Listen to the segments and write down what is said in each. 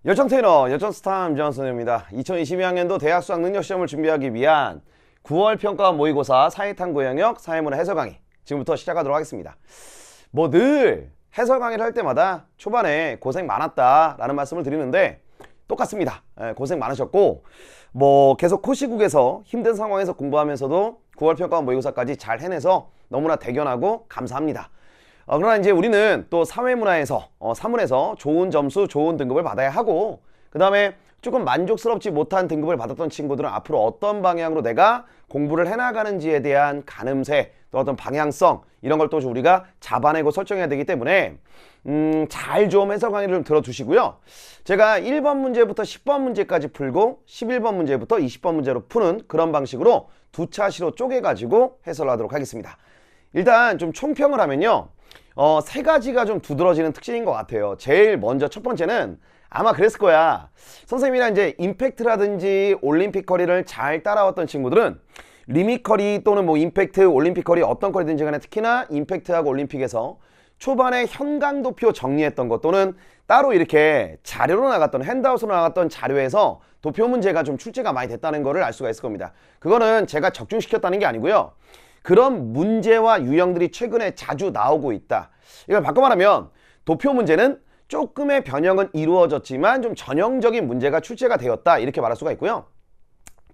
열정 트레이너, 열정 스타 임정선입니다. 2022학년도 대학 수학 능력 시험을 준비하기 위한 9월 평가 모의고사 사회탐구 영역 사회문화 해설 강의 지금부터 시작하도록 하겠습니다. 뭐 늘 해설 강의를 할 때마다 초반에 고생 많았다라는 말씀을 드리는데 똑같습니다. 고생 많으셨고 뭐 계속 코시국에서 힘든 상황에서 공부하면서도 9월 평가 모의고사까지 잘 해내서 너무나 대견하고 감사합니다. 그러나 이제 우리는 또 사회문화에서 사문에서 좋은 점수, 좋은 등급을 받아야 하고 그 다음에 조금 만족스럽지 못한 등급을 받았던 친구들은 앞으로 어떤 방향으로 내가 공부를 해나가는지에 대한 가늠새, 또 어떤 방향성 이런 걸 또 우리가 잡아내고 설정해야 되기 때문에 잘 좀 해설 강의를 좀 들어두시고요. 제가 1번 문제부터 10번 문제까지 풀고 11번 문제부터 20번 문제로 푸는 그런 방식으로 두 차시로 쪼개가지고 해설을 하도록 하겠습니다. 일단 좀 총평을 하면요. 세 가지가 좀 두드러지는 특징인 것 같아요. 제일 먼저 첫 번째는 아마 그랬을 거야. 선생님이랑 이제 임팩트라든지 올림픽 커리를 잘 따라왔던 친구들은 리밋 커리 또는 뭐 임팩트, 올림픽 커리 어떤 커리든지 간에 특히나 임팩트하고 올림픽에서 초반에 현강도표 정리했던 것 또는 따로 이렇게 자료로 나갔던 핸드아웃으로 나갔던 자료에서 도표 문제가 좀 출제가 많이 됐다는 거를 알 수가 있을 겁니다. 그거는 제가 적중시켰다는 게 아니고요. 그런 문제와 유형들이 최근에 자주 나오고 있다. 이걸 바꿔 말하면 도표 문제는 조금의 변형은 이루어졌지만 좀 전형적인 문제가 출제가 되었다. 이렇게 말할 수가 있고요.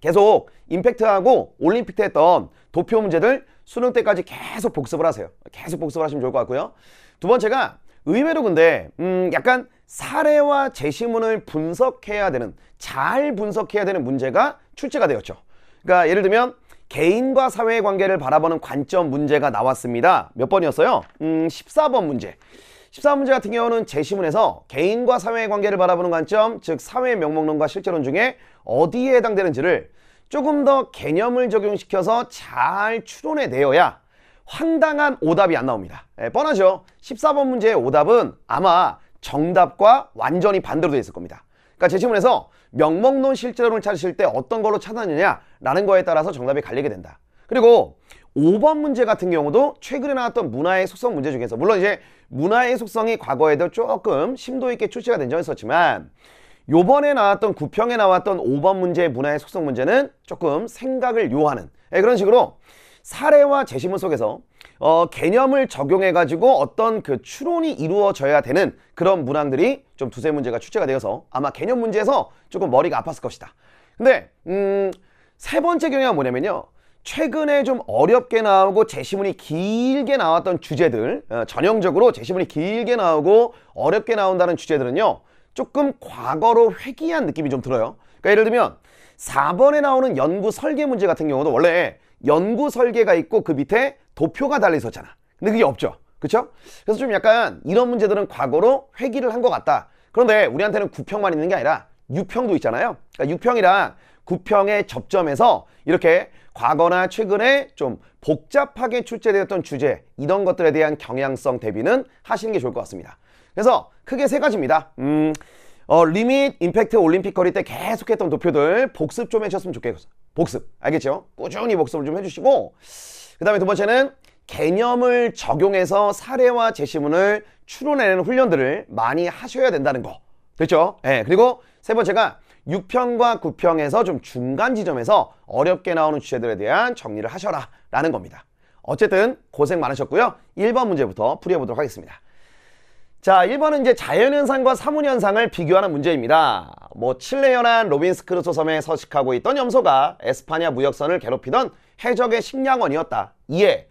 계속 임팩트하고 올림픽 때 했던 도표 문제들 수능 때까지 계속 복습을 하세요. 계속 복습을 하시면 좋을 것 같고요. 두 번째가 의외로 근데 약간 사례와 제시문을 분석해야 되는, 잘 분석해야 되는 문제가 출제가 되었죠. 그러니까 예를 들면 개인과 사회의 관계를 바라보는 관점 문제가 나왔습니다. 몇 번이었어요? 14번 문제. 14번 문제 같은 경우는 제시문에서 개인과 사회의 관계를 바라보는 관점, 즉 사회 명목론과 실제론 중에 어디에 해당되는지를 조금 더 개념을 적용시켜서 잘 추론해 내어야 황당한 오답이 안 나옵니다. 뻔하죠. 14번 문제의 오답은 아마 정답과 완전히 반대로 되어 있을 겁니다. 그러니까 제시문에서 명목론 실제론을 찾으실 때 어떤 걸로 찾았느냐라는 거에 따라서 정답이 갈리게 된다. 그리고 5번 문제 같은 경우도 최근에 나왔던 문화의 속성 문제 중에서 물론 이제 문화의 속성이 과거에도 조금 심도 있게 출제가 된 적이 있었지만 요번에 나왔던 9평에 나왔던 5번 문제의 문화의 속성 문제는 조금 생각을 요하는 그런 식으로 사례와 제시문 속에서 개념을 적용해가지고 어떤 그 추론이 이루어져야 되는 그런 문항들이 좀 두세 문제가 출제가 되어서 아마 개념 문제에서 조금 머리가 아팠을 것이다. 근데 세 번째 경향은 뭐냐면요. 최근에 좀 어렵게 나오고 제시문이 길게 나왔던 주제들, 전형적으로 제시문이 길게 나오고 어렵게 나온다는 주제들은요. 조금 과거로 회귀한 느낌이 좀 들어요. 그러니까 예를 들면 4번에 나오는 연구 설계 문제 같은 경우도 원래 연구 설계가 있고 그 밑에 도표가 달려 있었잖아. 근데 그게 없죠. 그렇죠? 그래서 좀 약간 이런 문제들은 과거로 회귀를 한 것 같다. 그런데 우리한테는 9평만 있는 게 아니라 6평도 있잖아요. 그러니까 6평이랑 9평의 접점에서 이렇게 과거나 최근에 좀 복잡하게 출제되었던 주제 이런 것들에 대한 경향성 대비는 하시는 게 좋을 것 같습니다. 그래서 크게 세 가지입니다. 리밋, 임팩트, 올림픽 거리 때 계속했던 도표들 복습 좀 해주셨으면 좋겠어요. 복습. 알겠죠? 꾸준히 복습을 좀 해주시고 그 다음에 두 번째는 개념을 적용해서 사례와 제시문을 추론해내는 훈련들을 많이 하셔야 된다는 거. 됐죠? 그리고 세 번째가 6평과 9평에서 좀 중간 지점에서 어렵게 나오는 주제들에 대한 정리를 하셔라 라는 겁니다. 어쨌든 고생 많으셨고요. 1번 문제부터 풀이해보도록 하겠습니다. 자, 1번은 이제 자연현상과 사문현상을 비교하는 문제입니다. 뭐 칠레 연안 로빈스 크루소 섬에 서식하고 있던 염소가 에스파냐 무역선을 괴롭히던 해적의 식량원이었다. 이에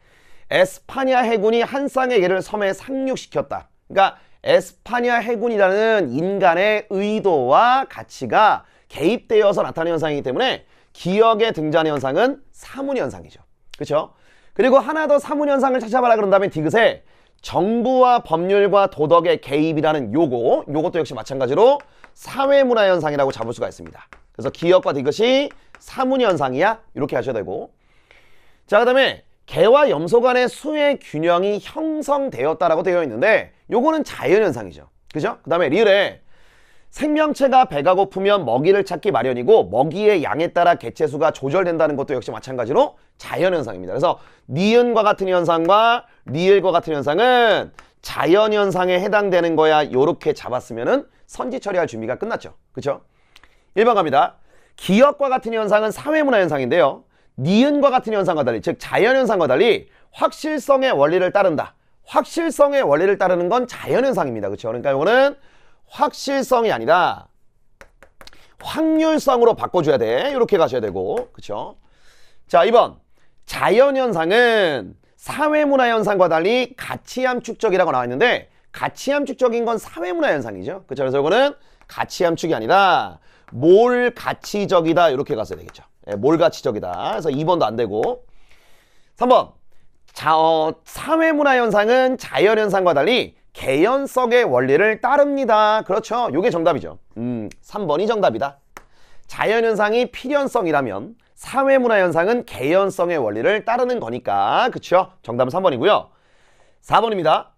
에스파냐 해군이 한 쌍의 개를 섬에 상륙시켰다. 그러니까 에스파냐 해군이라는 인간의 의도와 가치가 개입되어서 나타나는 현상이기 때문에 기억에 등장하는 현상은 사문현상이죠. 그렇죠? 그리고 하나 더 사문현상을 찾아봐라 그런다면 디귿에 정부와 법률과 도덕의 개입이라는 요것도 역시 마찬가지로 사회문화현상이라고 잡을 수가 있습니다. 그래서 기억과 디귿이 사문현상이야 이렇게 하셔야 되고 자 그 다음에 개와 염소 간의 수의 균형이 형성되었다라고 되어 있는데 요거는 자연현상이죠. 그죠? 그 다음에 리을에 생명체가 배가 고프면 먹이를 찾기 마련이고 먹이의 양에 따라 개체수가 조절된다는 것도 역시 마찬가지로 자연현상입니다. 그래서 니은과 같은 현상과 리을과 같은 현상은 자연현상에 해당되는 거야. 요렇게 잡았으면은 선지 처리할 준비가 끝났죠. 그쵸? 1번 갑니다. 기역과 같은 현상은 사회문화 현상인데요. 니은과 같은 현상과 달리, 즉 자연현상과 달리 확실성의 원리를 따른다. 확실성의 원리를 따르는 건 자연현상입니다. 그쵸? 그러니까 이거는 확실성이 아니라 확률성으로 바꿔줘야 돼. 이렇게 가셔야 되고. 그쵸? 자, 2번. 자연현상은 사회문화 현상과 달리 가치함축적이라고 나와 있는데 가치함축적인 건 사회문화 현상이죠. 그쵸? 그래서 이거는 가치함축이 아니라 몰가치적이다. 이렇게 갔어야 되겠죠. 예, 몰가치적이다. 그래서 2번도 안 되고. 3번. 사회문화 현상은 자연현상과 달리 개연성의 원리를 따릅니다. 그렇죠. 이게 정답이죠. 3번이 정답이다. 자연현상이 필연성이라면 사회문화 현상은 개연성의 원리를 따르는 거니까. 그쵸? 정답은 3번이고요. 4번입니다.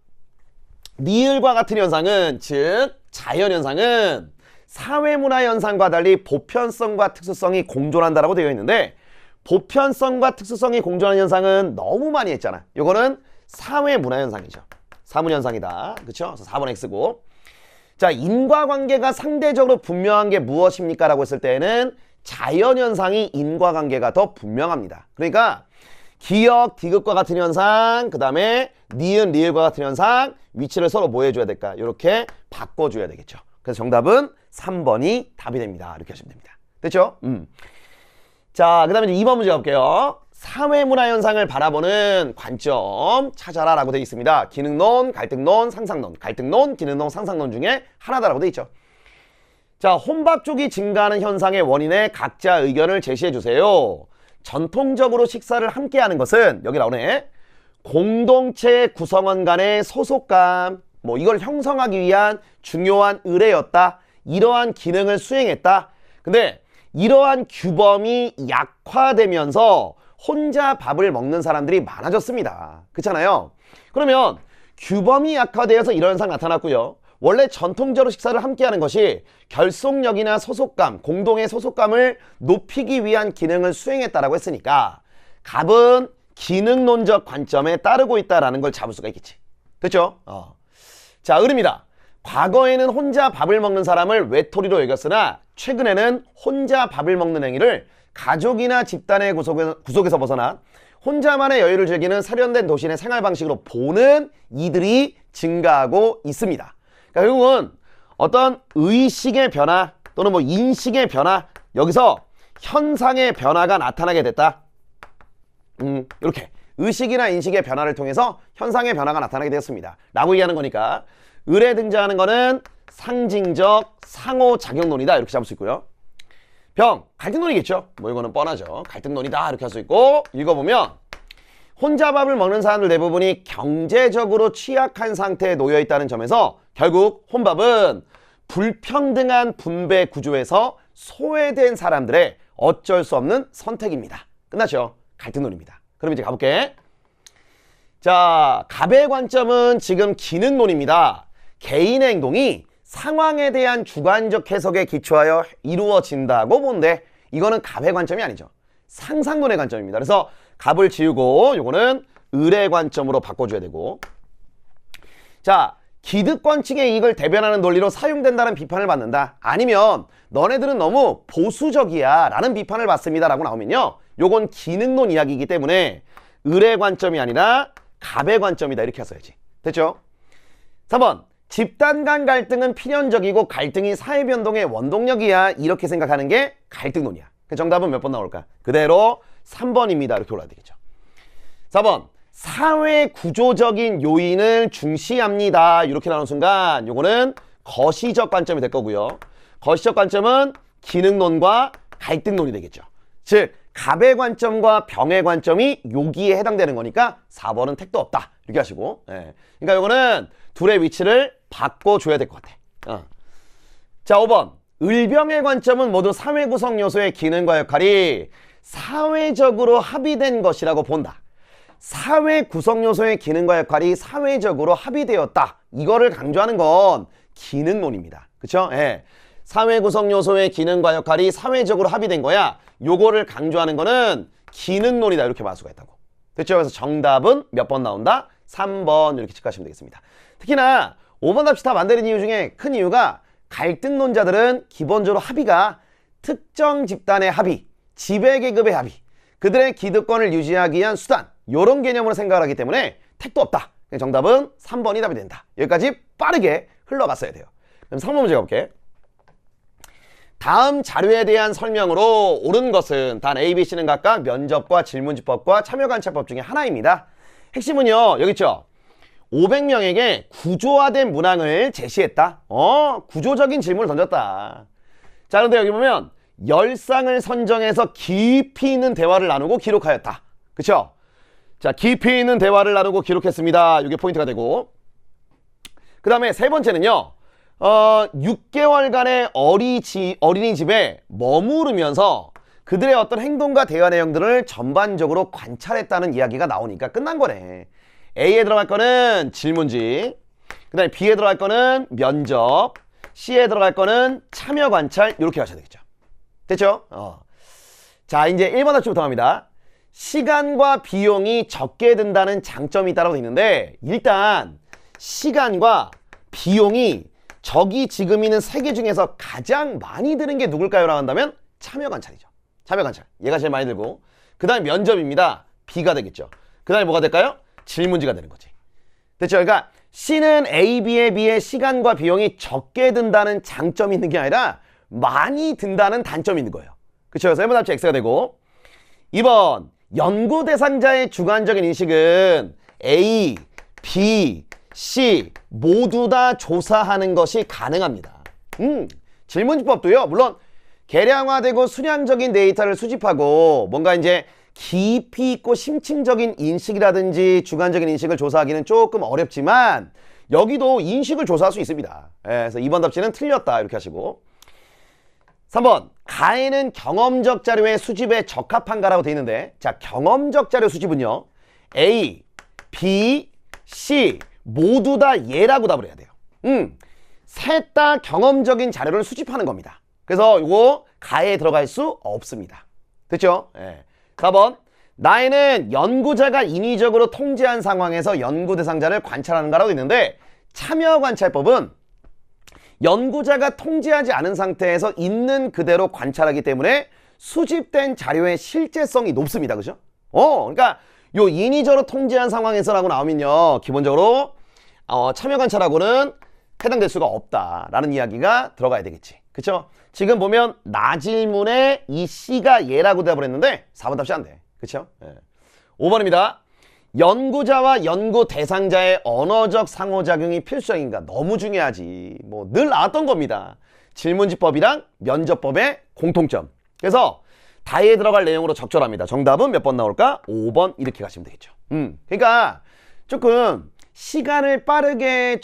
니을과 같은 현상은, 즉 자연현상은 사회문화 현상과 달리 보편성과 특수성이 공존한다라고 되어 있는데 보편성과 특수성이 공존하는 현상은 너무 많이 했잖아. 이거는 사회문화 현상이죠. 사문현상이다. 그쵸? 그래서 4번 X고. 자, 인과관계가 상대적으로 분명한 게 무엇입니까? 라고 했을 때는 자연현상이 인과관계가 더 분명합니다. 그러니까 기역, 디귿과 같은 현상, 그 다음에 니은, 리을과 같은 현상 위치를 서로 뭐 해줘야 될까? 이렇게 바꿔줘야 되겠죠. 그래서 정답은 3번이 답이 됩니다. 이렇게 하시면 됩니다. 됐죠? 자, 그 다음에 이제 2번 문제 가볼게요. 사회문화 현상을 바라보는 관점 찾아라 라고 되어 있습니다. 기능론, 갈등론, 상상론, 갈등론, 기능론, 상상론 중에 하나다라고 되어 있죠. 자, 혼밥 쪽이 증가하는 현상의 원인에 각자 의견을 제시해 주세요. 전통적으로 식사를 함께 하는 것은 여기 나오네. 공동체 구성원 간의 소속감, 뭐 이걸 형성하기 위한 중요한 의뢰였다. 이러한 기능을 수행했다. 근데 이러한 규범이 약화되면서 혼자 밥을 먹는 사람들이 많아졌습니다. 그렇잖아요. 그러면 규범이 약화되어서 이런 현상 나타났고요. 원래 전통적으로 식사를 함께하는 것이 결속력이나 소속감, 공동의 소속감을 높이기 위한 기능을 수행했다라고 했으니까 갑은 기능론적 관점에 따르고 있다라는 걸 잡을 수가 있겠지. 그렇죠? 자, 을입니다. 과거에는 혼자 밥을 먹는 사람을 외톨이로 여겼으나 최근에는 혼자 밥을 먹는 행위를 가족이나 집단의 구속에서 벗어나 혼자만의 여유를 즐기는 세련된 도시인의 생활 방식으로 보는 이들이 증가하고 있습니다. 그러니까 결국은 어떤 의식의 변화 또는 뭐 인식의 변화, 여기서 현상의 변화가 나타나게 됐다. 이렇게 의식이나 인식의 변화를 통해서 현상의 변화가 나타나게 되었습니다. 라고 얘기하는 거니까 을에 등장하는 거는 상징적 상호작용론이다. 이렇게 잡을 수 있고요. 병, 갈등론이겠죠. 뭐 이거는 뻔하죠. 갈등론이다. 이렇게 할 수 있고 읽어보면 혼자 밥을 먹는 사람들 대부분이 경제적으로 취약한 상태에 놓여 있다는 점에서 결국 혼밥은 불평등한 분배 구조에서 소외된 사람들의 어쩔 수 없는 선택입니다. 끝났죠. 갈등론입니다. 그럼 이제 가볼게. 자, 갑의 관점은 지금 기능론입니다. 개인의 행동이 상황에 대한 주관적 해석에 기초하여 이루어진다고 보는데 이거는 갑의 관점이 아니죠. 상상론의 관점입니다. 그래서 갑을 지우고 요거는 을의 관점으로 바꿔줘야 되고, 자, 기득권층의 이익을 대변하는 논리로 사용된다는 비판을 받는다. 아니면 너네들은 너무 보수적이야 라는 비판을 받습니다 라고 나오면요, 요건 기능론 이야기이기 때문에 을의 관점이 아니라 갑의 관점이다 이렇게 했어야지. 됐죠? 3번, 집단 간 갈등은 필연적이고 갈등이 사회변동의 원동력이야 이렇게 생각하는 게 갈등론이야. 정답은 몇 번 나올까? 그대로 3번입니다. 이렇게 올라야 되겠죠. 4번, 사회 구조적인 요인을 중시합니다. 이렇게 나오는 순간 요거는 거시적 관점이 될 거고요. 거시적 관점은 기능론과 갈등론이 되겠죠. 즉 갑의 관점과 병의 관점이 여기에 해당되는 거니까 4번은 택도 없다. 이렇게 하시고, 예. 그러니까 요거는 둘의 위치를 바꿔줘야 될 것 같아. 자, 5번. 을병의 관점은 모두 사회 구성 요소의 기능과 역할이 사회적으로 합의된 것이라고 본다. 사회 구성 요소의 기능과 역할이 사회적으로 합의되었다. 이거를 강조하는 건 기능론입니다. 그쵸? 예. 사회 구성 요소의 기능과 역할이 사회적으로 합의된 거야. 요거를 강조하는 거는 기능론이다. 이렇게 말 수가 있다고. 됐죠? 그래서 정답은 몇 번 나온다? 3번 이렇게 체크하시면 되겠습니다. 특히나 5번 답지 다 만드는 이유 중에 큰 이유가 갈등론자들은 기본적으로 합의가 특정 집단의 합의, 지배계급의 합의, 그들의 기득권을 유지하기 위한 수단, 이런 개념으로 생각을 하기 때문에 택도 없다. 정답은 3번이 답이 된다. 여기까지 빠르게 흘러갔어야 돼요. 그럼 3번 문제 가볼게. 다음 자료에 대한 설명으로 옳은 것은 단 A, B, C는 각각 면접과 질문지법과 참여관찰법 중에 하나입니다. 핵심은요, 여기 있죠. 500명에게 구조화된 문항을 제시했다. 구조적인 질문을 던졌다. 자, 그런데 여기 보면 10쌍을 선정해서 깊이 있는 대화를 나누고 기록하였다. 그쵸? 자, 깊이 있는 대화를 나누고 기록했습니다. 이게 포인트가 되고, 그 다음에 세 번째는요, 6개월간의 어린이집에 머무르면서 그들의 어떤 행동과 대화 내용들을 전반적으로 관찰했다는 이야기가 나오니까 끝난 거네. A에 들어갈 거는 질문지, 그 다음에 B에 들어갈 거는 면접, C에 들어갈 거는 참여 관찰, 이렇게 하셔야 되겠죠. 됐죠? 자, 이제 1번 답지부터 갑니다. 시간과 비용이 적게 든다는 장점이 있다고 되어 있는데, 일단 시간과 비용이 적이 지금 있는 세 개 중에서 가장 많이 드는 게 누굴까요? 라고 한다면 참여 관찰이죠. 참여 관찰. 얘가 제일 많이 들고, 그 다음에 면접입니다. B가 되겠죠. 그 다음에 뭐가 될까요? 질문지가 되는 거지. 됐죠? 그러니까 C는 A, B에 비해 시간과 비용이 적게 든다는 장점이 있는 게 아니라 많이 든다는 단점이 있는 거예요. 그렇죠? 그래서 1번 답지 X가 되고, 2번 연구 대상자의 주관적인 인식은 A, B, C 모두 다 조사하는 것이 가능합니다. 질문지법도요, 물론 계량화되고 수량적인 데이터를 수집하고 뭔가 이제 깊이 있고 심층적인 인식이라든지 주관적인 인식을 조사하기는 조금 어렵지만 여기도 인식을 조사할 수 있습니다. 그래서 2번 답지는 틀렸다 이렇게 하시고, 3번 가해는 경험적 자료의 수집에 적합한가라고 되어 있는데, 자, 경험적 자료 수집은요, A, B, C 모두 다 예라고 답을 해야 돼요. 셋 다 경험적인 자료를 수집하는 겁니다. 그래서 이거 가해에 들어갈 수 없습니다. 됐죠? 4번 나에는 연구자가 인위적으로 통제한 상황에서 연구 대상자를 관찰하는 거라고 있는데, 참여관찰법은 연구자가 통제하지 않은 상태에서 있는 그대로 관찰하기 때문에 수집된 자료의 실제성이 높습니다. 그죠? 그러니까 요 인위적으로 통제한 상황에서라고 나오면요, 기본적으로 참여관찰하고는 해당될 수가 없다라는 이야기가 들어가야 되겠지. 그쵸? 지금 보면 나 질문에 이 C가 예라고 대답을 했는데 4번 답이 안 돼. 그쵸? 5번입니다. 연구자와 연구 대상자의 언어적 상호작용이 필수적인가? 너무 중요하지. 뭐 늘 나왔던 겁니다. 질문지법이랑 면접법의 공통점. 그래서 다에 들어갈 내용으로 적절합니다. 정답은 몇 번 나올까? 5번 이렇게 가시면 되겠죠. 그러니까 조금 시간을 빠르게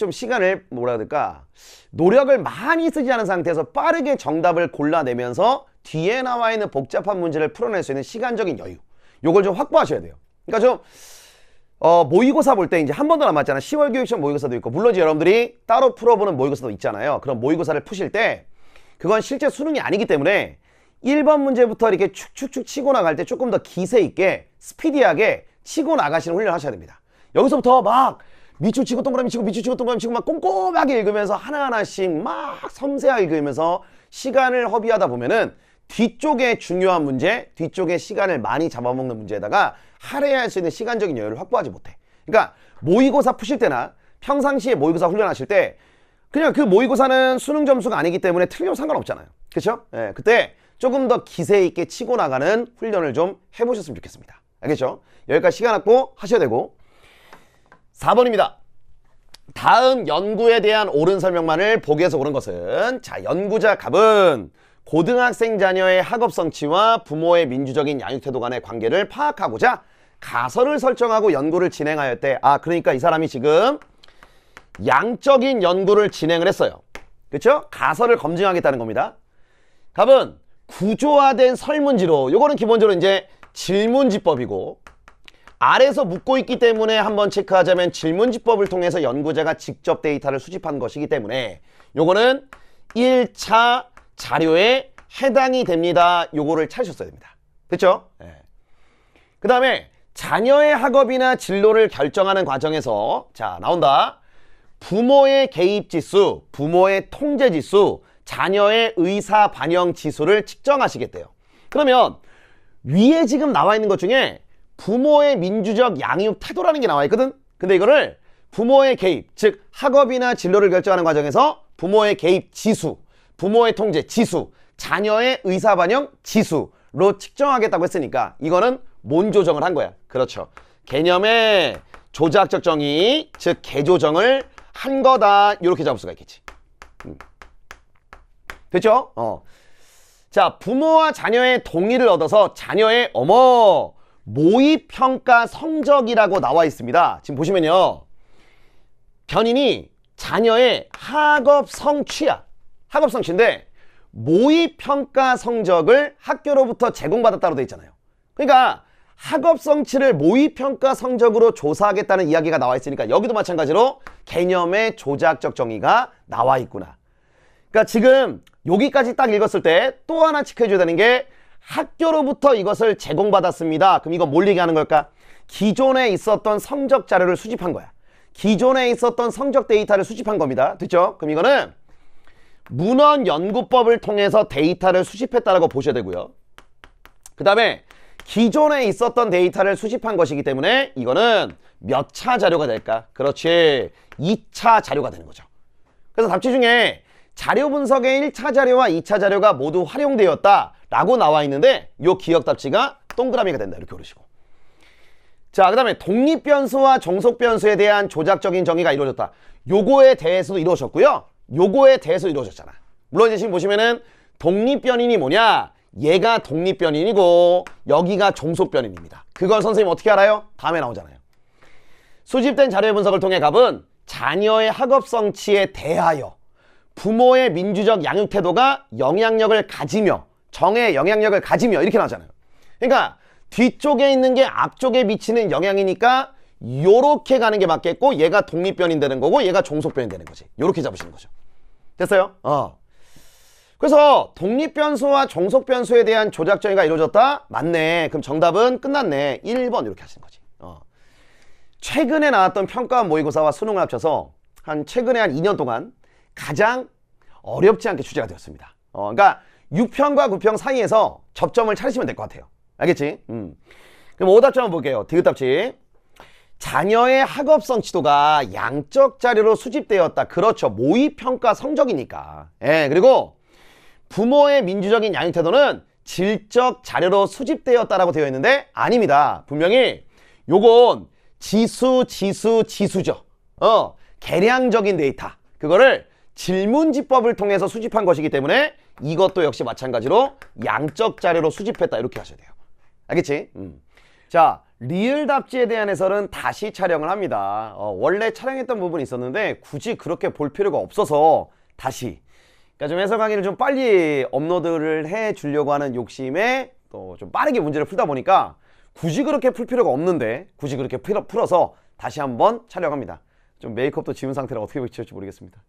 뭐라 해야 될까? 노력을 많이 쓰지 않은 상태에서 빠르게 정답을 골라내면서 뒤에 나와 있는 복잡한 문제를 풀어낼 수 있는 시간적인 여유. 요걸 좀 확보하셔야 돼요. 그러니까 좀 모의고사 볼 때 이제 한 번 더 남았잖아. 10월 교육시험 모의고사도 있고, 물론 이제 여러분들이 따로 풀어보는 모의고사도 있잖아요. 그럼 모의고사를 푸실 때 그건 실제 수능이 아니기 때문에 1번 문제부터 이렇게 축축축 치고 나갈 때 조금 더 기세 있게 스피디하게 치고 나가시는 훈련을 하셔야 됩니다. 여기서부터 막 밑줄 치고 동그라미 치고 밑줄 치고 동그라미 치고 막 꼼꼼하게 읽으면서 하나하나씩 막 섬세하게 읽으면서 시간을 허비하다 보면은 뒤쪽에 중요한 문제, 뒤쪽에 시간을 많이 잡아먹는 문제에다가 할애할 수 있는 시간적인 여유를 확보하지 못해. 그러니까 모의고사 푸실 때나 평상시에 모의고사 훈련하실 때 그냥 그 모의고사는 수능 점수가 아니기 때문에 틀려도 상관없잖아요. 그렇죠? 그때 조금 더 기세 있게 치고 나가는 훈련을 좀 해보셨으면 좋겠습니다. 알겠죠? 여기까지 시간 확보 하셔야 되고, 4번입니다. 다음 연구에 대한 옳은 설명만을 보기에서 옳은 것은, 자, 연구자 갑은 고등학생 자녀의 학업 성취와 부모의 민주적인 양육 태도 간의 관계를 파악하고자 가설을 설정하고 연구를 진행하였대. 그러니까 이 사람이 지금 양적인 연구를 진행을 했어요. 그렇죠? 가설을 검증하겠다는 겁니다. 갑은 구조화된 설문지로, 요거는 기본적으로 이제 질문지법이고, 아래서 묻고 있기 때문에 한번 체크하자면 질문지법을 통해서 연구자가 직접 데이터를 수집한 것이기 때문에 요거는 1차 자료에 해당이 됩니다. 요거를 찾으셨어야 됩니다. 됐죠? 그 다음에 자녀의 학업이나 진로를 결정하는 과정에서, 자, 나온다. 부모의 개입지수, 부모의 통제지수, 자녀의 의사 반영 지수를 측정하시겠대요. 그러면 위에 지금 나와 있는 것 중에 부모의 민주적 양육 태도라는 게 나와 있거든. 근데 이거를 부모의 개입, 즉 학업이나 진로를 결정하는 과정에서 부모의 개입 지수, 부모의 통제 지수, 자녀의 의사 반영 지수로 측정하겠다고 했으니까 이거는 뭔 조정을 한 거야? 그렇죠. 개념의 조작적 정의, 즉 개조정을 한 거다. 이렇게 잡을 수가 있겠지. 됐죠? 자, 부모와 자녀의 동의를 얻어서 자녀의 모의평가 성적이라고 나와 있습니다. 지금 보시면요. 변인이 자녀의 학업 성취야. 학업 성취인데 모의평가 성적을 학교로부터 제공받았다고 돼 있잖아요. 그러니까 학업 성취를 모의평가 성적으로 조사하겠다는 이야기가 나와 있으니까 여기도 마찬가지로 개념의 조작적 정의가 나와 있구나. 그러니까 지금 여기까지 딱 읽었을 때 또 하나 체크해줘야 되는 게 학교로부터 이것을 제공받았습니다. 그럼 이거 뭘 얘기하는 걸까? 기존에 있었던 성적 자료를 수집한 거야. 기존에 있었던 성적 데이터를 수집한 겁니다. 됐죠? 그럼 이거는 문헌연구법을 통해서 데이터를 수집했다라고 보셔야 되고요. 그 다음에 기존에 있었던 데이터를 수집한 것이기 때문에 이거는 몇 차 자료가 될까? 그렇지. 2차 자료가 되는 거죠. 그래서 답지 중에 자료 분석의 1차 자료와 2차 자료가 모두 활용되었다라고 나와 있는데 요 기억 답지가 동그라미가 된다. 이렇게 오르시고. 자, 그 다음에 독립변수와 종속변수에 대한 조작적인 정의가 이루어졌다. 요거에 대해서도 이루어졌고요. 요거에 대해서 이루어졌잖아. 물론 이제 지금 보시면은 독립변인이 뭐냐? 얘가 독립변인이고 여기가 종속변인입니다. 그걸 선생님 어떻게 알아요? 다음에 나오잖아요. 수집된 자료의 분석을 통해 갑은 자녀의 학업 성취에 대하여 부모의 민주적 양육 태도가 영향력을 가지며 정의 영향력을 가지며 이렇게 나오잖아요. 그러니까 뒤쪽에 있는 게 앞쪽에 미치는 영향이니까 요렇게 가는 게 맞겠고 얘가 독립변인 되는 거고 얘가 종속변인 되는 거지. 요렇게 잡으시는 거죠. 됐어요? 그래서 독립변수와 종속변수에 대한 조작정의가 이루어졌다? 맞네. 그럼 정답은 끝났네. 1번 이렇게 하시는 거지. 최근에 나왔던 평가원 모의고사와 수능을 합쳐서 최근에 한 2년 동안 가장 어렵지 않게 출제가 되었습니다. 그러니까 6평과 9평 사이에서 접점을 찾으시면 될 것 같아요. 알겠지? 그럼 오답점 한번 볼게요. 디귿답지. 자녀의 학업 성취도가 양적 자료로 수집되었다. 그렇죠. 모의평가 성적이니까. 예, 그리고 부모의 민주적인 양육 태도는 질적 자료로 수집되었다라고 되어 있는데 아닙니다. 분명히 요건 지수죠. 계량적인 데이터. 그거를 질문지법을 통해서 수집한 것이기 때문에 이것도 역시 마찬가지로 양적 자료로 수집했다. 이렇게 하셔야 돼요. 알겠지? 자, 리을 답지에 대한 해설은 다시 촬영을 합니다. 원래 촬영했던 부분이 있었는데 굳이 그렇게 볼 필요가 없어서 다시. 그러니까 좀 해설 강의를 좀 빨리 업로드를 해 주려고 하는 욕심에 또 좀 빠르게 문제를 풀다 보니까 굳이 그렇게 풀 필요가 없는데 굳이 그렇게 풀어서 다시 한번 촬영합니다. 좀 메이크업도 지운 상태라 어떻게 지울지 모르겠습니다.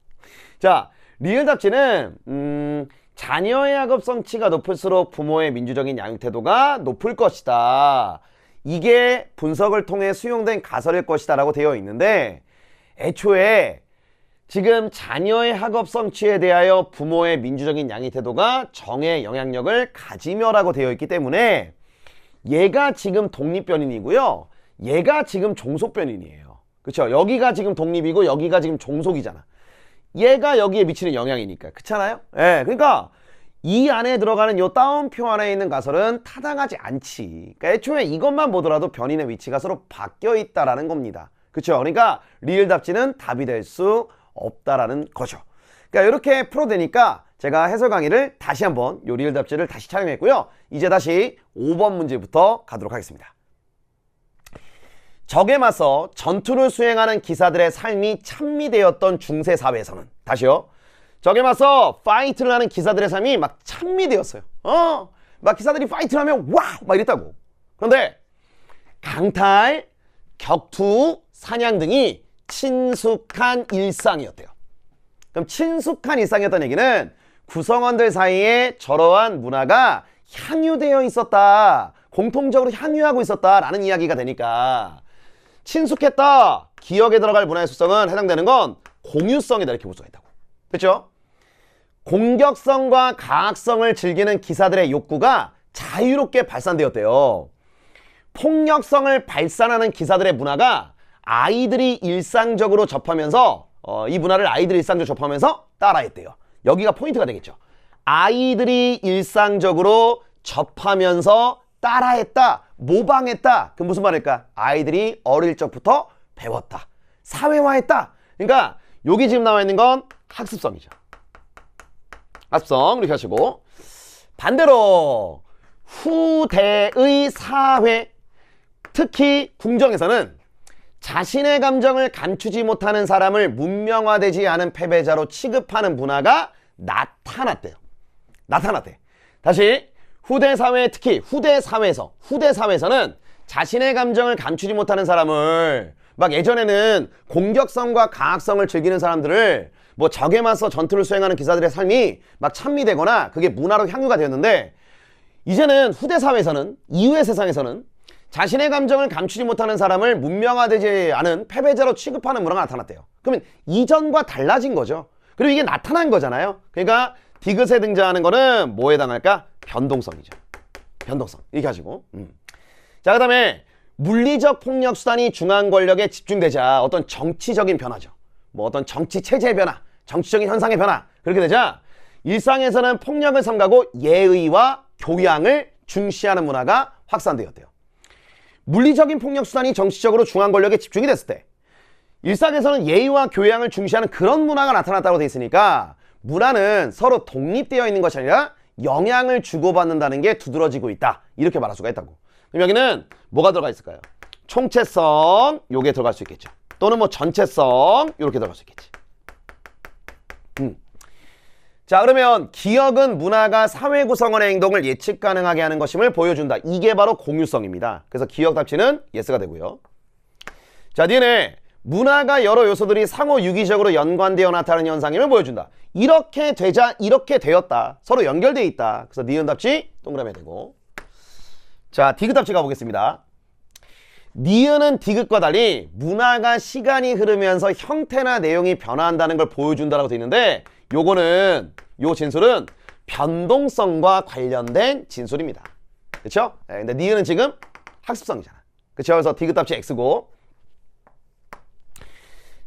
자, 리을 답지는 자녀의 학업 성취가 높을수록 부모의 민주적인 양육 태도가 높을 것이다. 이게 분석을 통해 수용된 가설일 것이다 라고 되어 있는데 애초에 지금 자녀의 학업 성취에 대하여 부모의 민주적인 양육 태도가 정의 영향력을 가지며 라고 되어 있기 때문에 얘가 지금 독립변인이고요. 얘가 지금 종속변인이에요. 그렇죠? 여기가 지금 독립이고 여기가 지금 종속이잖아. 얘가 여기에 미치는 영향이니까. 그렇잖아요? 예, 그러니까 이 안에 들어가는 요 따옴표 안에 있는 가설은 타당하지 않지. 그러니까 애초에 이것만 보더라도 변인의 위치가 서로 바뀌어 있다라는 겁니다. 그렇죠? 그러니까 리을 답지는 답이 될 수 없다라는 거죠. 그러니까 이렇게 풀어대니까 제가 해설 강의를 다시 한번 요 리을 답지를 다시 촬영했고요. 이제 다시 5번 문제부터 가도록 하겠습니다. 적에 맞서 전투를 수행하는 기사들의 삶이 찬미되었던 중세 사회에서는 다시요. 적에 맞서 파이트를 하는 기사들의 삶이 막 찬미되었어요. 막 기사들이 파이트를 하면 와우! 막 이랬다고. 그런데 강탈, 격투, 사냥 등이 친숙한 일상이었대요. 그럼 친숙한 일상이었다는 얘기는 구성원들 사이에 저러한 문화가 향유되어 있었다. 공통적으로 향유하고 있었다라는 이야기가 되니까 친숙했다. 기억에 들어갈 문화의 속성은 해당되는 건 공유성이다 이렇게 볼 수가 있다고. 그렇죠? 공격성과 가학성을 즐기는 기사들의 욕구가 자유롭게 발산되었대요. 폭력성을 발산하는 기사들의 문화가 아이들이 일상적으로 접하면서 이 문화를 아이들이 일상적으로 접하면서 따라했대요. 여기가 포인트가 되겠죠. 아이들이 일상적으로 접하면서 따라했다, 모방했다. 그 무슨 말일까? 아이들이 어릴 적부터 배웠다, 사회화했다. 그러니까 여기 지금 나와 있는 건 학습성이죠. 학습성 이렇게 하시고, 반대로 후대의 사회, 특히 궁정에서는 자신의 감정을 감추지 못하는 사람을 문명화되지 않은 패배자로 취급하는 문화가 나타났대요. 나타났대. 다시 후대 사회, 특히 후대 사회에서는 자신의 감정을 감추지 못하는 사람을, 막 예전에는 공격성과 가학성을 즐기는 사람들을 뭐 적에 맞서 전투를 수행하는 기사들의 삶이 막 찬미되거나 그게 문화로 향유가 되었는데, 이제는 후대 사회에서는, 이후의 세상에서는 자신의 감정을 감추지 못하는 사람을 문명화되지 않은 패배자로 취급하는 문화가 나타났대요. 그러면 이전과 달라진 거죠. 그리고 이게 나타난 거잖아요. 그러니까 디귿에 등장하는 거는 뭐에 해당할까? 변동성이죠. 변동성. 이렇게 하시고. 자, 그 다음에 물리적 폭력 수단이 중앙 권력에 집중되자 어떤 정치적인 변화죠. 뭐 어떤 정치 체제의 변화, 정치적인 현상의 변화. 그렇게 되자 일상에서는 폭력을 삼가고 예의와 교양을 중시하는 문화가 확산되었대요. 물리적인 폭력 수단이 정치적으로 중앙 권력에 집중이 됐을 때 일상에서는 예의와 교양을 중시하는 그런 문화가 나타났다고 돼 있으니까 문화는 서로 독립되어 있는 것이 아니라 영향을 주고받는다는 게 두드러지고 있다. 이렇게 말할 수가 있다고. 그럼 여기는 뭐가 들어가 있을까요? 총체성, 요게 들어갈 수 있겠죠. 또는 뭐 전체성, 요렇게 들어갈 수 있겠지. 자, 그러면 기억은 문화가 사회 구성원의 행동을 예측 가능하게 하는 것임을 보여준다. 이게 바로 공유성입니다. 그래서 기억 답지는 예스가 되고요. 자, 뒤에는 문화가 여러 요소들이 상호 유기적으로 연관되어 나타나는 현상임을 보여준다. 이렇게 되자 이렇게 되었다. 서로 연결되어 있다. 그래서 니은 답지 동그라미 되고. 자, 디귿 답지 가보겠습니다. 니은은 디귿과 달리 문화가 시간이 흐르면서 형태나 내용이 변화한다는 걸 보여준다라고 되어 있는데, 요거는 요 진술은 변동성과 관련된 진술입니다. 그렇죠? 네, 근데 니은은 지금 학습성이잖아. 그렇죠? 그래서 디귿 답지 X고.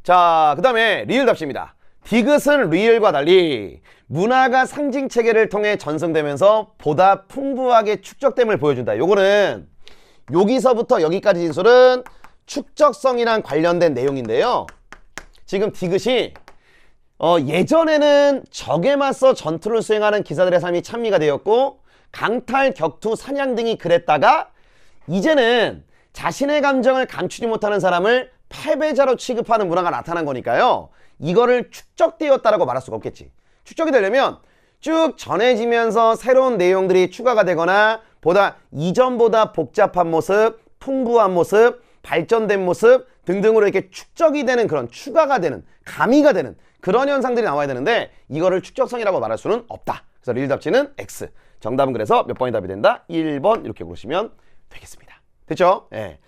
자, 그 다음에 리을 답시입니다. 디귿은 리을과 달리 문화가 상징 체계를 통해 전승되면서 보다 풍부하게 축적됨을 보여준다. 요거는 여기서부터 여기까지 진술은 축적성이랑 관련된 내용인데요. 지금 디귿이 예전에는 적에 맞서 전투를 수행하는 기사들의 삶이 찬미가 되었고 강탈, 격투, 사냥 등이 그랬다가 이제는 자신의 감정을 감추지 못하는 사람을 패배자로 취급하는 문화가 나타난 거니까요. 이거를 축적되었다라고 말할 수가 없겠지. 축적이 되려면 쭉 전해지면서 새로운 내용들이 추가가 되거나 보다 이전보다 복잡한 모습, 풍부한 모습, 발전된 모습 등등으로 이렇게 축적이 되는, 그런 추가가 되는, 가미가 되는 그런 현상들이 나와야 되는데 이거를 축적성이라고 말할 수는 없다. 그래서 리을 답지는 X. 정답은 그래서 몇 번이 답이 된다? 1번 이렇게 보시면 되겠습니다. 됐죠? 예.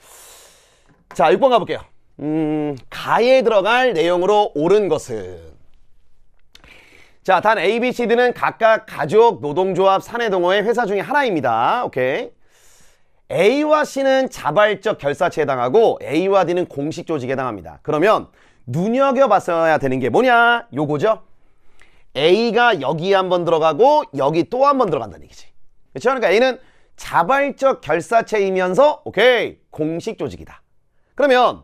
자, 6번 가볼게요. 가에 들어갈 내용으로 옳은 것은, 자, 단 A, B, C, D는 각각 가족, 노동조합, 사내동호회, 회사 중에 하나입니다. 오케이. A와 C는 자발적 결사체에 해당하고 A와 D는 공식 조직에 해당합니다. 그러면 눈여겨봤어야 되는 게 뭐냐? 요거죠. A가 여기 한번 들어가고 여기 또 한 번 들어간다는 얘기지. 그렇죠? 그러니까 A는 자발적 결사체이면서 오케이, 공식 조직이다. 그러면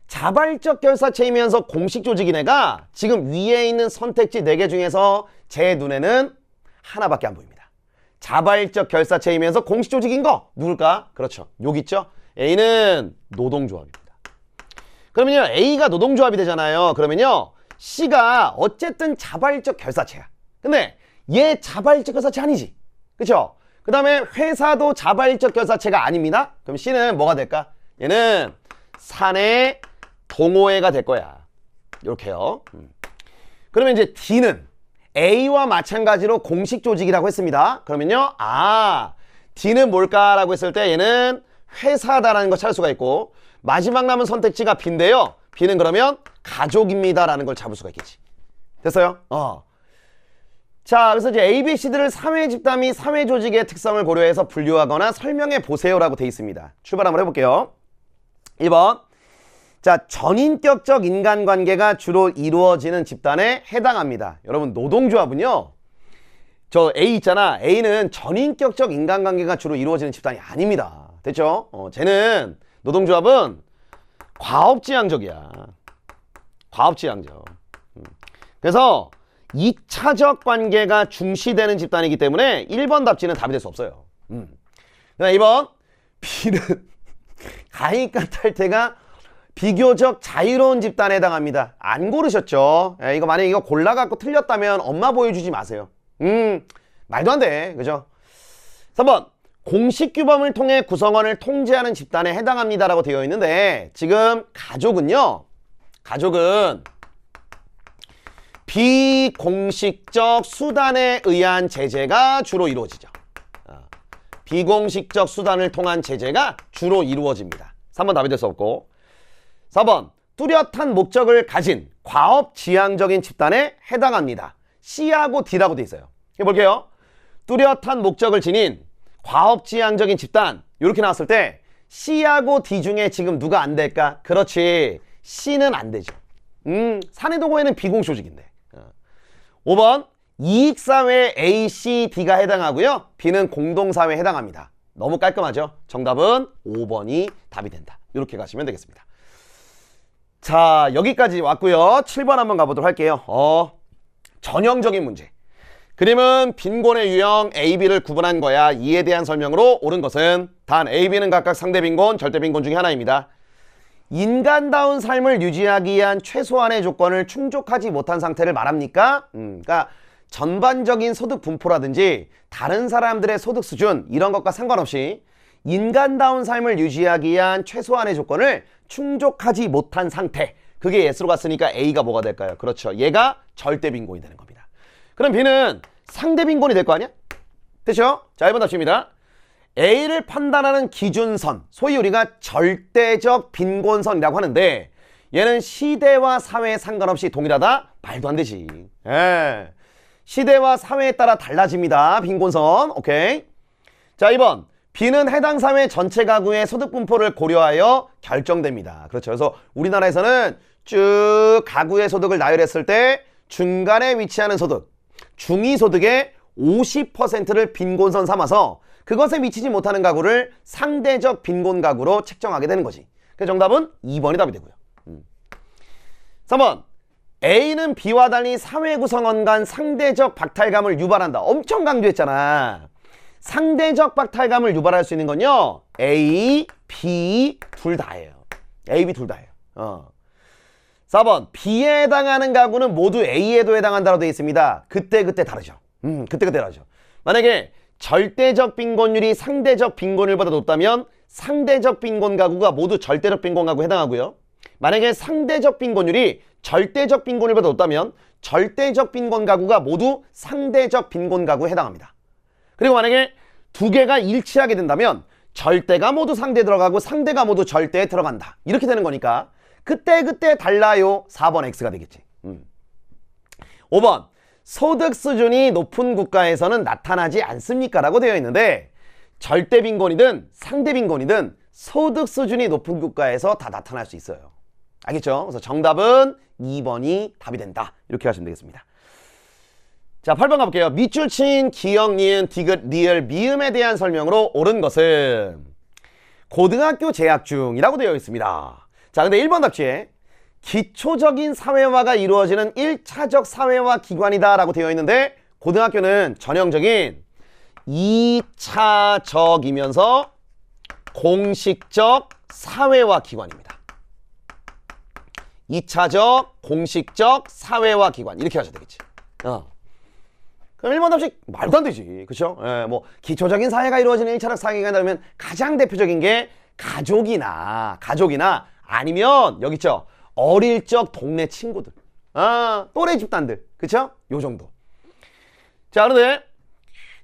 자발적 결사체이면서 공식 조직인 애가 지금 위에 있는 선택지 4개 중에서 제 눈에는 하나밖에 안 보입니다. 자발적 결사체이면서 공식 조직인 거 누굴까? 그렇죠. 여기 있죠. A는 노동조합입니다. 그러면요, A가 노동조합이 되잖아요. 그러면요, C가 어쨌든 자발적 결사체야. 근데 얘 자발적 결사체 아니지. 그쵸? 그 다음에 회사도 자발적 결사체가 아닙니다. 그럼 C는 뭐가 될까? 얘는 사내 동호회가 될 거야. 이렇게요. 그러면 이제 D는 A와 마찬가지로 공식 조직이라고 했습니다. 그러면요, D는 뭘까라고 했을 때 얘는 회사다라는 거 찾을 수가 있고, 마지막 남은 선택지가 B인데요. B는 그러면 가족입니다라는 걸 잡을 수가 있겠지. 됐어요? 자, 그래서 이제 A, B, C들을 사회 집단 및 사회 조직의 특성을 고려해서 분류하거나 설명해 보세요라고 돼 있습니다. 출발 한번 해볼게요. 1번. 자, 전인격적 인간관계가 주로 이루어지는 집단에 해당합니다. 여러분, 노동조합은요, 저 A 있잖아. A는 전인격적 인간관계가 주로 이루어지는 집단이 아닙니다. 됐죠? 쟤는, 노동조합은 과업지향적이야. 과업지향적. 그래서 2차적 관계가 중시되는 집단이기 때문에 1번 답지는 답이 될 수 없어요. 그다음 2번. B는 가입과 탈퇴가 비교적 자유로운 집단에 해당합니다. 안 고르셨죠? 이거 만약에 이거 골라갖고 틀렸다면 엄마 보여주지 마세요. 말도 안 돼. 그죠? 3번. 공식 규범을 통해 구성원을 통제하는 집단에 해당합니다라고 되어 있는데, 지금 가족은 비공식적 수단에 의한 제재가 주로 이루어지죠. 비공식적 수단을 통한 제재가 주로 이루어집니다. 3번 답이 될 수 없고, 4번. 뚜렷한 목적을 가진 과업지향적인 집단에 해당합니다. C하고 D라고 돼 있어요. 해볼게요. 뚜렷한 목적을 지닌 과업지향적인 집단, 이렇게 나왔을 때 C하고 D 중에 지금 누가 안 될까? 그렇지, C는 안 되죠. 사내동호회는 비공조직인데. 5번. 이익사회 A, C, D가 해당하고요. B는 공동사회에 해당합니다. 너무 깔끔하죠? 정답은 5번이 답이 된다. 이렇게 가시면 되겠습니다. 자, 여기까지 왔고요. 7번 한번 가보도록 할게요. 전형적인 문제. 그림은 빈곤의 유형 A, B를 구분한 거야. 이에 대한 설명으로 옳은 것은 단 A, B는 각각 상대 빈곤, 절대 빈곤 중에 하나입니다. 인간다운 삶을 유지하기 위한 최소한의 조건을 충족하지 못한 상태를 말합니까? 그러니까 전반적인 소득 분포라든지 다른 사람들의 소득 수준 이런 것과 상관없이 인간다운 삶을 유지하기 위한 최소한의 조건을 충족하지 못한 상태. 그게 예스로 갔으니까 A가 뭐가 될까요? 그렇죠. 얘가 절대 빈곤이 되는 겁니다. 그럼 B는 상대 빈곤이 될 거 아니야? 됐죠? 자, 1번 답입니다. A를 판단하는 기준선, 소위 우리가 절대적 빈곤선이라고 하는데, 얘는 시대와 사회에 상관없이 동일하다? 말도 안 되지. 시대와 사회에 따라 달라집니다. 빈곤선. 오케이. 자, 2번. B는 해당 사회 전체 가구의 소득 분포를 고려하여 결정됩니다. 그렇죠. 그래서 우리나라에서는 쭉 가구의 소득을 나열했을 때 중간에 위치하는 소득, 중위소득의 50%를 빈곤선 삼아서 그것에 미치지 못하는 가구를 상대적 빈곤 가구로 책정하게 되는 거지. 그래서 정답은 2번이 답이 되고요. 3번. A는 B와 달리 사회 구성원 간 상대적 박탈감을 유발한다. 엄청 강조했잖아. 상대적 박탈감을 유발할 수 있는 건요, A, B 둘 다예요. A, B 둘 다예요. 4번. B에 해당하는 가구는 모두 A에도 해당한다고 되어 있습니다. 그때 다르죠. 그때 다르죠. 만약에 절대적 빈곤율이 상대적 빈곤율보다 높다면 상대적 빈곤 가구가 모두 절대적 빈곤 가구에 해당하고요. 만약에 상대적 빈곤율이 절대적 빈곤율보다 높다면 절대적 빈곤 가구가 모두 상대적 빈곤 가구에 해당합니다. 그리고 만약에 두 개가 일치하게 된다면 절대가 모두 상대에 들어가고 상대가 모두 절대에 들어간다. 이렇게 되는 거니까 그때 달라요. 4번 X가 되겠지. 5번. 소득 수준이 높은 국가에서는 나타나지 않습니까? 라고 되어 있는데, 절대 빈곤이든 상대 빈곤이든 소득 수준이 높은 국가에서 다 나타날 수 있어요. 알겠죠? 그래서 정답은 2번이 답이 된다. 이렇게 하시면 되겠습니다. 자, 8번 가볼게요. 밑줄 친 기역, 니은, 디귿, 리을, 미음에 대한 설명으로 옳은 것은 고등학교 재학 중이라고 되어 있습니다. 자, 근데 1번 답지에 기초적인 사회화가 이루어지는 1차적 사회화 기관이다 라고 되어 있는데, 고등학교는 전형적인 2차적이면서 공식적 사회화 기관입니다. 2차적 공식적 사회화 기관, 이렇게 하셔야 되겠지. 그럼 1번 답식 말도 안 되지. 그렇죠? 뭐 기초적인 사회가 이루어지는 1차적 사회가 되면 가장 대표적인 게 가족이나 아니면 여기 있죠. 어릴 적 동네 친구들, 또래 집단들, 그쵸? 요 정도. 자, 그런데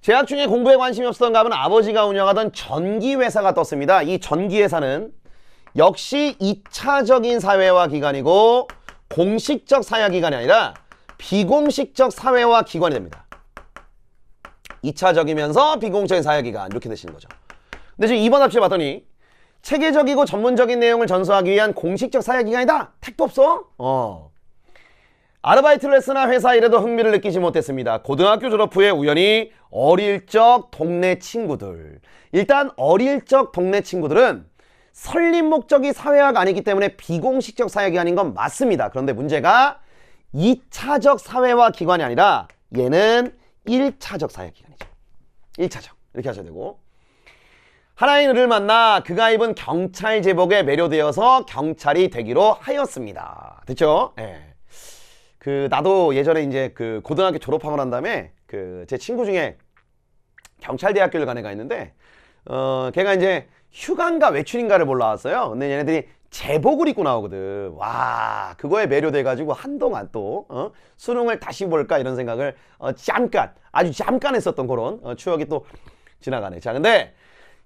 재학 중에 공부에 관심이 없었던 가은 아버지가 운영하던 전기회사가 떴습니다. 이 전기회사는 역시 2차적인 사회화 기관이고 공식적 사회화 기관이 아니라 비공식적 사회화 기관이 됩니다. 2차적이면서 비공식적인 사회화 기관 이렇게 되시는 거죠. 근데 지금 2번 합치를 봤더니 체계적이고 전문적인 내용을 전수하기 위한 공식적 사회화 기관이다. 택도 없어. 아르바이트를 했으나 회사 일에도 흥미를 느끼지 못했습니다. 고등학교 졸업 후에 우연히 어릴 적 동네 친구들. 일단 어릴 적 동네 친구들은 설립 목적이 사회화가 아니기 때문에 비공식적 사회기관인 건 맞습니다. 그런데 문제가 2차적 사회화 기관이 아니라 얘는 1차적 사회기관이죠. 1차적 이렇게 하셔야 되고, 하나의 을을 만나 그가 입은 경찰 제복에 매료되어서 경찰이 되기로 하였습니다. 됐죠? 예. 나도 예전에 이제 고등학교 졸업하고 난 다음에 제 친구 중에 경찰대학교를 간 애가 있는데, 걔가 이제 휴가인가 외출인가를 보러 나왔어요. 근데 얘네들이 제복을 입고 나오거든. 와, 그거에 매료돼가지고 한동안 또 수능을 다시 볼까 이런 생각을 아주 잠깐 했었던 그런 추억이 또 지나가네. 자, 근데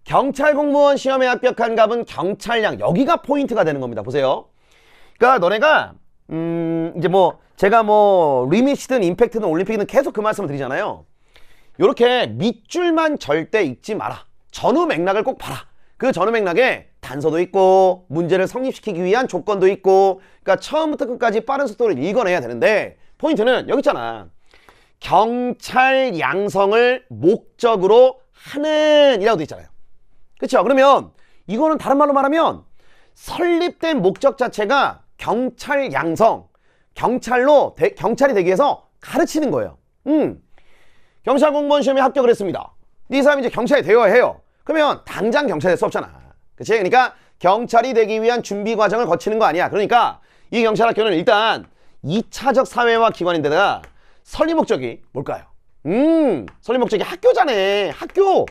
경찰 공무원 시험에 합격한 갑은 경찰량, 여기가 포인트가 되는 겁니다. 보세요. 그러니까 너네가 이제 제가 리밋이든 임팩트든 올림픽이든 계속 그 말씀을 드리잖아요. 요렇게 밑줄만 절대 읽지 마라. 전후 맥락을 꼭 봐라. 그 전후 맥락에 단서도 있고 문제를 성립시키기 위한 조건도 있고, 그러니까 처음부터 끝까지 빠른 속도로 읽어내야 되는데, 포인트는 여기 있잖아. 경찰 양성을 목적으로 하는 이라고 돼 있잖아요. 그렇죠? 그러면 이거는 다른 말로 말하면 설립된 목적 자체가 경찰 양성, 경찰이 되기 위해서 가르치는 거예요. 경찰 공무원 시험에 합격을 했습니다. 이 사람이 이제 경찰이 되어야 해요. 그러면 당장 경찰이 될 수 없잖아. 그치? 그러니까 경찰이 되기 위한 준비 과정을 거치는 거 아니야. 그러니까 이 경찰학교는 일단 2차적 사회화 기관인데다가 설립 목적이 뭘까요? 설립 목적이 학교잖아. 학교.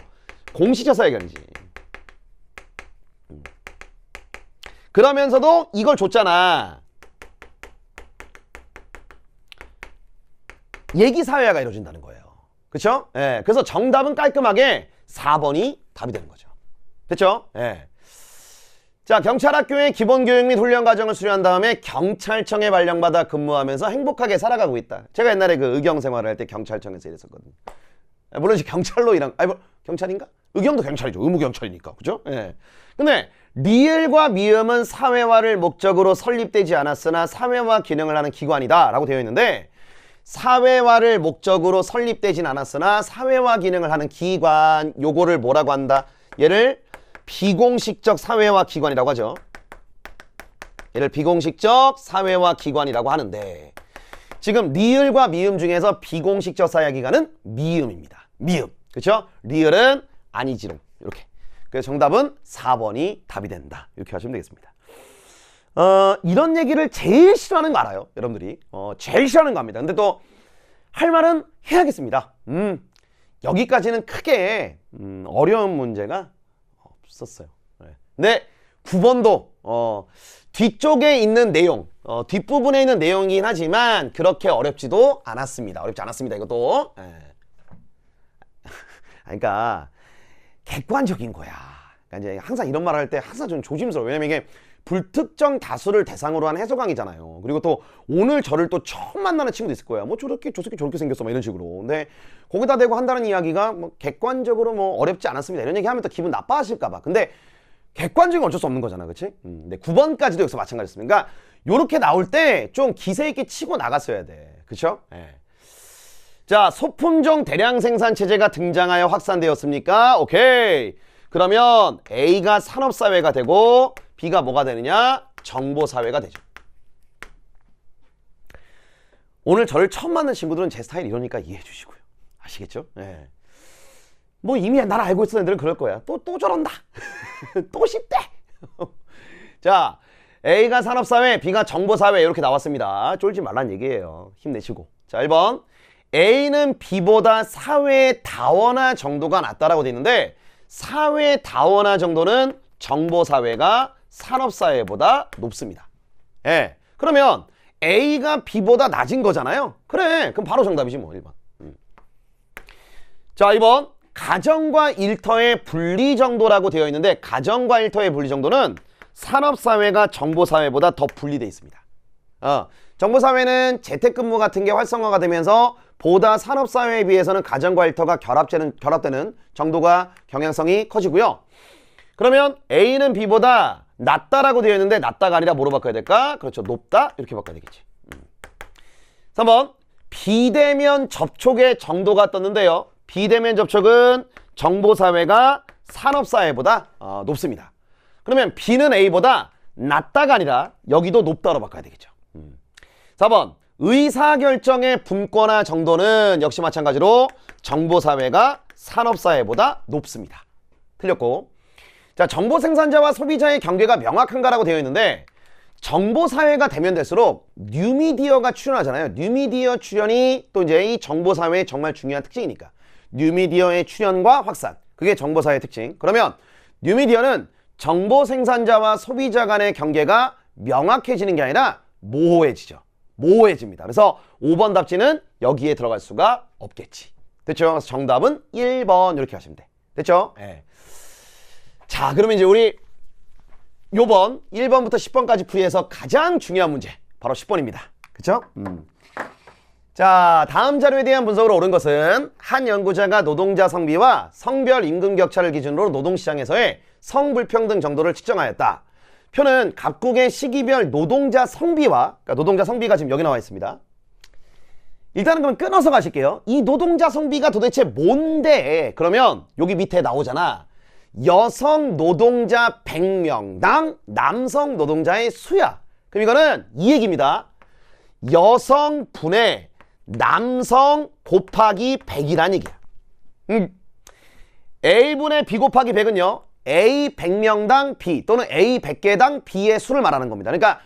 공식적 사회기관이지. 그러면서도 이걸 줬잖아. 얘기사회화가 이루어진다는 거예요. 그쵸? 예. 그래서 정답은 깔끔하게 4번이 답이 되는 거죠. 됐죠? 예. 자, 경찰학교의 기본교육 및 훈련 과정을 수료한 다음에 경찰청에 발령받아 근무하면서 행복하게 살아가고 있다. 제가 옛날에 의경 생활을 할 때 경찰청에서 일했었거든요. 물론 이제 경찰로 경찰인가? 의경도 경찰이죠. 의무경찰이니까. 그죠? 예. 근데 리을과 미음은 사회화를 목적으로 설립되지 않았으나 사회화 기능을 하는 기관이다 라고 되어 있는데, 사회화를 목적으로 설립되진 않았으나 사회화 기능을 하는 기관, 요거를 뭐라고 한다? 얘를 비공식적 사회화 기관이라고 하죠. 얘를 비공식적 사회화 기관이라고 하는데, 지금 리을과 미음 중에서 비공식적 사회화 기관은 미음입니다. 미음. 그렇죠? 리을은 아니지롱. 이렇게. 그래서 정답은 4번이 답이 된다. 이렇게 하시면 되겠습니다. 이런 얘기를 제일 싫어하는 거 알아요, 여러분들이. 제일 싫어하는 겁니다. 근데 또 할 말은 해야겠습니다. 여기까지는 크게 어려운 문제가 없었어요. 네. 근데 9번도 뒤쪽에 있는 내용, 뒷부분에 있는 내용이긴 하지만 그렇게 어렵지도 않았습니다. 어렵지 않았습니다, 이것도. 네. 그러니까 객관적인 거야. 그러니까 이제 항상 이런 말 할 때 항상 좀 조심스러워. 왜냐면 이게 불특정 다수를 대상으로 한 해석강의잖아요. 그리고 또 오늘 저를 또 처음 만나는 친구도 있을 거야. 저 새끼 저렇게 생겼어. 이런 식으로. 근데 거기다 대고 한다는 이야기가 객관적으로 어렵지 않았습니다. 이런 얘기 하면 또 기분 나빠하실까봐. 근데 객관적인 어쩔 수 없는 거잖아. 그치? 근데 9번까지도 여기서 마찬가지였습니다. 그러니까 요렇게 나올 때 좀 기세 있게 치고 나갔어야 돼. 그쵸? 예. 자, 소품종 대량 생산 체제가 등장하여 확산되었습니까? 오케이. 그러면 A가 산업사회가 되고 B가 뭐가 되느냐? 정보사회가 되죠. 오늘 저를 처음 만난 친구들은 제 스타일 이러니까 이해해 주시고요. 아시겠죠? 예. 이미 나를 알고 있었던 애들은 그럴 거야. 또 저런다. 또 쉽대. 자, A가 산업사회, B가 정보사회 이렇게 나왔습니다. 쫄지 말란 얘기예요. 힘내시고. 자, 1번. A는 B보다 사회 다원화 정도가 낮다라고 돼 있는데, 사회 다원화 정도는 정보사회가 산업사회보다 높습니다. 예. 그러면 A가 B보다 낮은 거잖아요. 그래. 그럼 바로 정답이지 1번. 자, 2번. 가정과 일터의 분리 정도라고 되어 있는데, 가정과 일터의 분리 정도는 산업사회가 정보사회보다 더 분리되어 있습니다. 정보사회는 재택근무 같은 게 활성화가 되면서 보다 산업사회에 비해서는 가정과 일터가 결합되는 정도가 경향성이 커지고요. 그러면 A는 B보다 낮다라고 되어 있는데 낮다가 아니라 뭐로 바꿔야 될까? 그렇죠. 높다? 이렇게 바꿔야 되겠지. 3번 비대면 접촉의 정도가 떴는데요. 비대면 접촉은 정보사회가 산업사회보다 높습니다. 그러면 B는 A보다 낮다가 아니라 여기도 높다로 바꿔야 되겠죠. 4번 의사결정의 분권화 정도는 역시 마찬가지로 정보사회가 산업사회보다 높습니다. 틀렸고, 자, 정보생산자와 소비자의 경계가 명확한가라고 되어 있는데 정보사회가 되면 될수록 뉴미디어가 출연하잖아요. 뉴미디어 출연이 또 이제 이 정보사회의 정말 중요한 특징이니까 뉴미디어의 출연과 확산, 그게 정보사회의 특징. 그러면 뉴미디어는 정보생산자와 소비자 간의 경계가 명확해지는 게 아니라 모호해지죠. 모호해집니다. 그래서 5번 답지는 여기에 들어갈 수가 없겠지. 됐죠? 그래서 정답은 1번 이렇게 하시면 돼. 됐죠? 네. 자, 그러면 이제 우리 요번 1번부터 10번까지 풀이해서 가장 중요한 문제, 바로 10번입니다. 그쵸? 자, 다음 자료에 대한 분석으로 옳은 것은 한 연구자가 노동자 성비와 성별 임금 격차를 기준으로 노동시장에서의 성불평등 정도를 측정하였다. 표는 각국의 시기별 노동자 성비와, 그러니까 노동자 성비가 지금 여기 나와 있습니다. 일단은 그럼 끊어서 가실게요. 이 노동자 성비가 도대체 뭔데? 그러면 여기 밑에 나오잖아. 여성 노동자 100명당 남성 노동자의 수야. 그럼 이거는 이 얘기입니다. 여성분의 남성 곱하기 100이란 얘기야. A분의 B 곱하기 100은요. A 100명당 B 또는 A 100개당 B의 수를 말하는 겁니다. 그러니까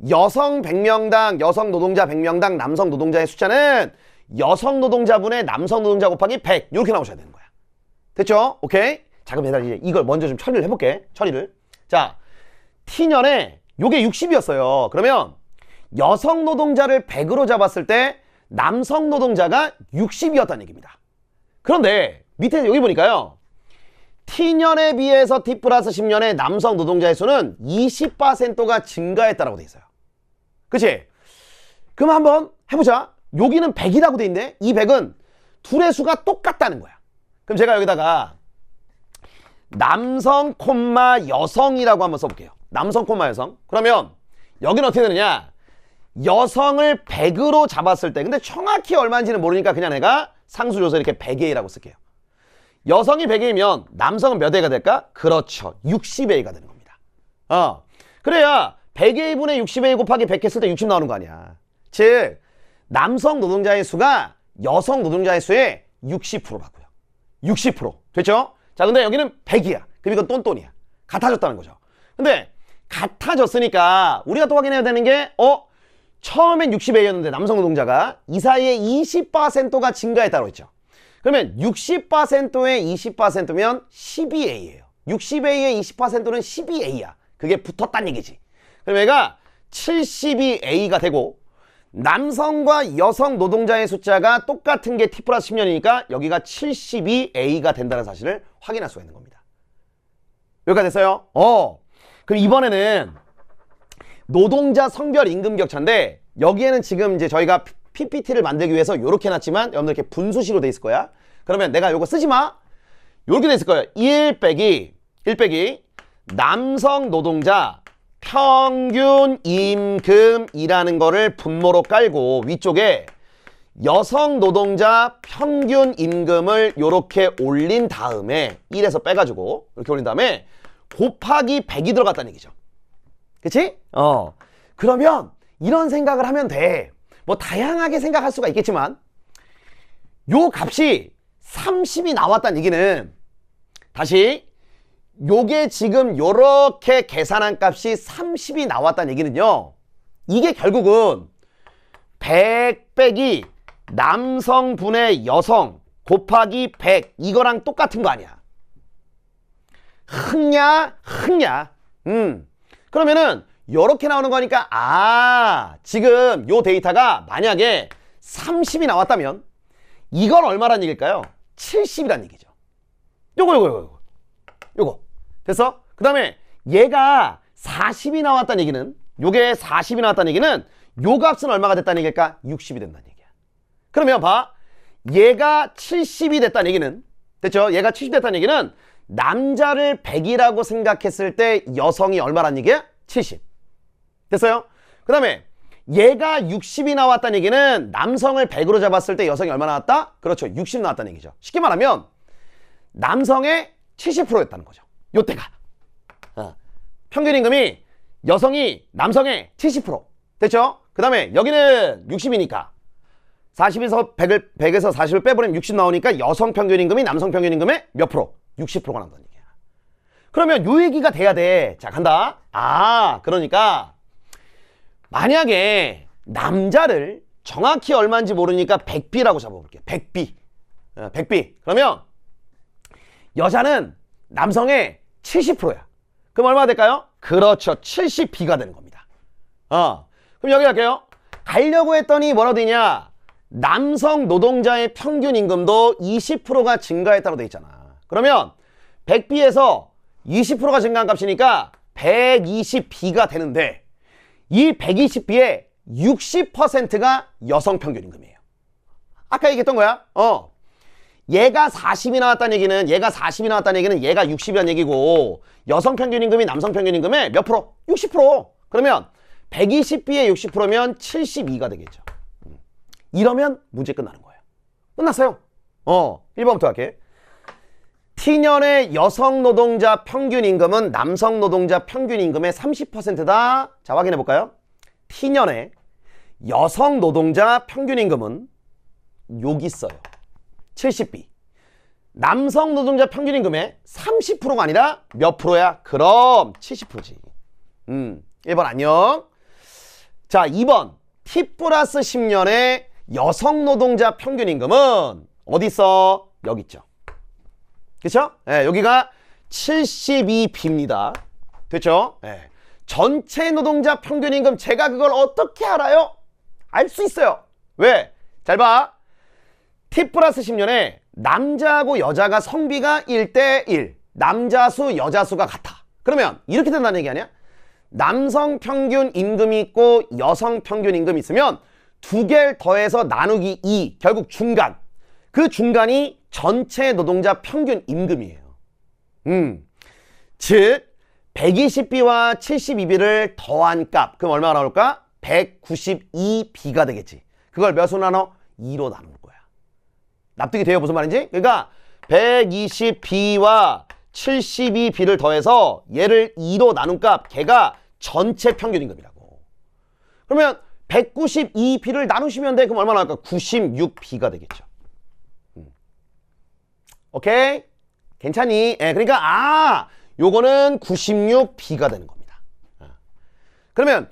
여성 100명당 여성 노동자 100명당 남성 노동자의 숫자는 여성 노동자분의 남성 노동자 곱하기 100 이렇게 나오셔야 되는 거야. 됐죠? 오케이? 자, 그럼 얘들아 이제 이걸 먼저 좀 처리를 해볼게. 처리를. 자, T년에 요게 60이었어요. 그러면 여성 노동자를 100으로 잡았을 때 남성 노동자가 60이었다는 얘기입니다. 그런데 밑에 여기 보니까요. T년에 비해서 T 플러스 10년의 남성 노동자의 수는 20%가 증가했다라고 돼 있어요. 그치? 그럼 한번 해보자. 여기는 100이라고 돼 있는데 이 100은 둘의 수가 똑같다는 거야. 그럼 제가 여기다가 남성 콤마 여성이라고 한번 써볼게요. 남성 콤마 여성. 그러면 여기는 어떻게 되느냐? 여성을 100으로 잡았을 때, 근데 정확히 얼마인지는 모르니까 그냥 내가 상수조서 이렇게 100A라고 쓸게요. 여성이 100A면 남성은 몇 A가 될까? 그렇죠. 60A가 되는 겁니다. 그래야 100A분의 60A 곱하기 100 했을 때 60 나오는 거 아니야. 즉 남성 노동자의 수가 여성 노동자의 수의 60%라고요. 60%. 됐죠? 자, 근데 여기는 100이야. 그럼 이건 똔똔이야. 같아졌다는 거죠. 근데 같아졌으니까 우리가 또 확인해야 되는 게 처음엔 60A였는데 남성 노동자가 이 사이에 20%가 증가했다고 했죠. 그러면 60%의 20%면 12A예요. 60A의 20%는 12A야. 그게 붙었다는 얘기지. 그럼 얘가 72A가 되고 남성과 여성 노동자의 숫자가 똑같은 게 T 플러스 10년이니까 여기가 72A가 된다는 사실을 확인할 수가 있는 겁니다. 여기까지 됐어요? 그럼 이번에는 노동자 성별 임금 격차인데 여기에는 지금 이제 저희가 PPT를 만들기 위해서 이렇게 해놨지만 여러분들 이렇게 분수식으로 돼 있을 거야. 그러면 내가 이거 쓰지 마. 이렇게 돼 있을 거예요. 1 빼기 남성 노동자 평균 임금이라는 거를 분모로 깔고 위쪽에 여성 노동자 평균 임금을 이렇게 올린 다음에 1에서 빼가지고 이렇게 올린 다음에 곱하기 100이 들어갔다는 얘기죠. 그치? 그러면 이런 생각을 하면 돼. 뭐 다양하게 생각할 수가 있겠지만 요 값이 30이 나왔다는 얘기는 다시 요게 지금 요렇게 계산한 값이 30이 나왔다는 얘기는요. 이게 결국은 100 빼기 남성분의 여성 곱하기 100 이거랑 똑같은 거 아니야. 흑냐? 그러면은 요렇게 나오는 거니까 지금 요 데이터가 만약에 30이 나왔다면 이건 얼마란 얘기일까요? 70이란 얘기죠. 요거 됐어? 그 다음에 얘가 40이 나왔다는 얘기는, 요게 40이 나왔다는 얘기는 요 값은 얼마가 됐다는 얘기일까? 60이 된다는 얘기야. 그러면 봐. 얘가 70이 됐다는 얘기는, 됐죠? 얘가 70이 됐다는 얘기는 남자를 100이라고 생각했을 때 여성이 얼마란 얘기야? 70. 됐어요? 그 다음에 얘가 60이 나왔다는 얘기는 남성을 100으로 잡았을 때 여성이 얼마 나왔다? 그렇죠. 60 나왔다는 얘기죠. 쉽게 말하면 남성의 70%였다는 거죠. 요때가. 평균 임금이 여성이 남성의 70%. 됐죠? 그 다음에 여기는 60이니까 40에서 100에서 40을 빼버리면 60 나오니까 여성 평균 임금이 남성 평균 임금의 몇 프로? 60%가 나온다는 얘기야. 그러면 요 얘기가 돼야 돼. 자, 간다. 그러니까 만약에 남자를 정확히 얼마인지 모르니까 100B라고 잡아볼게요. 100B. 100B. 그러면 여자는 남성의 70%야. 그럼 얼마가 될까요? 그렇죠. 70B가 되는 겁니다. 그럼 여기 갈게요. 가려고 했더니 뭐라고 되냐? 남성 노동자의 평균 임금도 20%가 증가했다고 돼 있잖아. 그러면 100B에서 20%가 증가한 값이니까 120B가 되는데 이 120B의 60%가 여성 평균 임금이에요. 아까 얘기했던 거야. 얘가 40이 나왔다는 얘기는 얘가 60이라는 얘기고 여성 평균 임금이 남성 평균 임금의 몇 프로? 60%. 그러면 120B의 60%면 72가 되겠죠. 이러면 문제 끝나는 거예요. 끝났어요. 1번부터 할게. T년의 여성 노동자 평균 임금은 남성 노동자 평균 임금의 30%다. 자, 확인해 볼까요? T년의 여성 노동자 평균 임금은 여기 있어요. 70B. 남성 노동자 평균 임금의 30%가 아니라 몇 프로야? 그럼 70%지. 1번 안녕. 자, 2번. T 플러스 10년의 여성 노동자 평균 임금은 어디 있어? 여기 있죠. 그쵸? 여기가 72B입니다. 됐죠? 전체 노동자 평균 임금, 제가 그걸 어떻게 알아요? 알 수 있어요. 왜? 잘 봐. T 플러스 10년에 남자하고 여자가 성비가 1대1, 남자 수, 여자 수가 같아. 그러면 이렇게 된다는 얘기 아니야? 남성 평균 임금이 있고 여성 평균 임금이 있으면 두 개를 더해서 나누기 2, 결국 중간. 그 중간이 전체 노동자 평균 임금이에요. 즉 120B와 72B를 더한 값, 그럼 얼마가 나올까? 192B가 되겠지. 그걸 몇으로 나눠? 2로 나누는 거야. 납득이 돼요? 무슨 말인지? 그러니까 120B와 72B를 더해서 얘를 2로 나눈 값, 걔가 전체 평균 임금이라고. 그러면 192B를 나누시면 돼. 그럼 얼마 나올까? 96B가 되겠죠. 오케이? 괜찮니? 그러니까 요거는 96B가 되는 겁니다. 그러면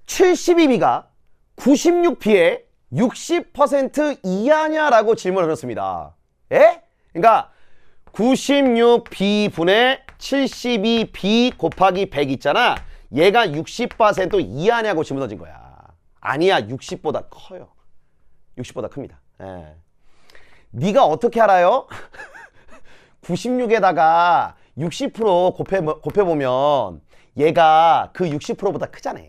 72B가 96B의 60% 이하냐라고 질문을 했습니다. 그러니까 96B분의 72B 곱하기 100 있잖아. 얘가 60% 이하냐고 질문 던진 거야. 아니야. 60보다 커요. 60보다 큽니다. 네가 어떻게 알아요? 96에다가 60% 곱해보면 얘가 그 60%보다 크잖아.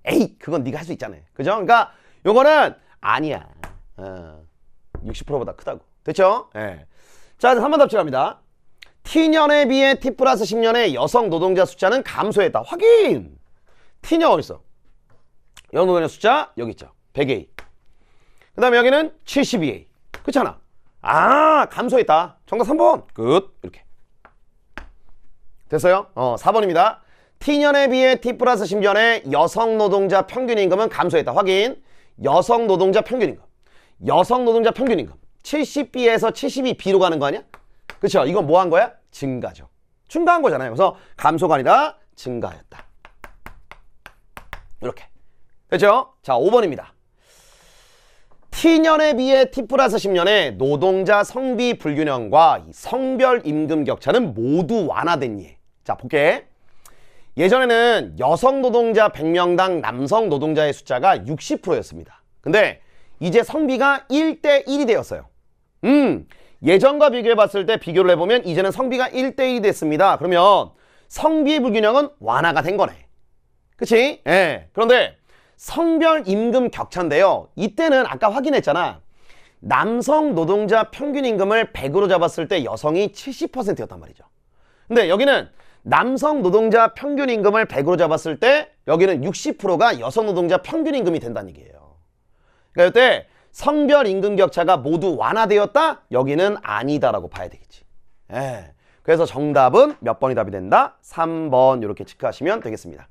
에이, 그건 네가 할 수 있잖아. 그죠? 그러니까 요거는 아니야. 60%보다 크다고. 됐죠? 자, 3번 답지 갑니다. T년에 비해 T 플러스 10년의 여성 노동자 숫자는 감소했다. 확인! T년 어디 있어? 여성 노동자 숫자 여기 있죠. 100A. 그 다음에 여기는 72A. 그렇잖아. 감소했다. 정답 3번. 끝. 이렇게. 됐어요? 4번입니다. T년에 비해 T 플러스 10년의 여성 노동자 평균 임금은 감소했다. 확인. 여성 노동자 평균 임금. 여성 노동자 평균 임금. 70B에서 72B로 가는 거 아니야? 그쵸? 이건 뭐 한 거야? 증가죠. 증가한 거잖아요. 그래서 감소가 아니라 증가였다. 이렇게. 됐죠? 자, 5번입니다. T년에 비해 T 플러스 10년의 노동자 성비 불균형과 성별 임금 격차는 모두 완화됐니? 자, 볼게. 예전에는 여성 노동자 100명당 남성 노동자의 숫자가 60%였습니다. 근데 이제 성비가 1대1이 되었어요. 예전과 비교해 봤을 때 비교를 해보면 이제는 성비가 1대1이 됐습니다. 그러면 성비 불균형은 완화가 된 거네. 그치? 예. 그런데 성별 임금 격차인데요. 이때는 아까 확인했잖아. 남성 노동자 평균 임금을 100으로 잡았을 때 여성이 70%였단 말이죠. 근데 여기는 남성 노동자 평균 임금을 100으로 잡았을 때 여기는 60%가 여성 노동자 평균 임금이 된다는 얘기예요. 그러니까 이때 성별 임금 격차가 모두 완화되었다? 여기는 아니다라고 봐야 되겠지. 예. 그래서 정답은 몇 번이 답이 된다? 3번 이렇게 체크하시면 되겠습니다.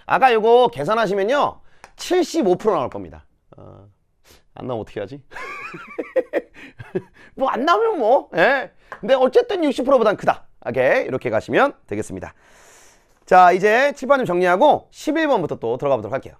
아까 이거 계산하시면요. 75% 나올 겁니다. 안 나오면 어떻게 하지? 뭐 안 나오면 뭐. 예. 근데 어쨌든 60%보단 크다. 오케이. 이렇게 가시면 되겠습니다. 자, 이제 칠판좀 정리하고 11번부터 또 들어가 보도록 할게요.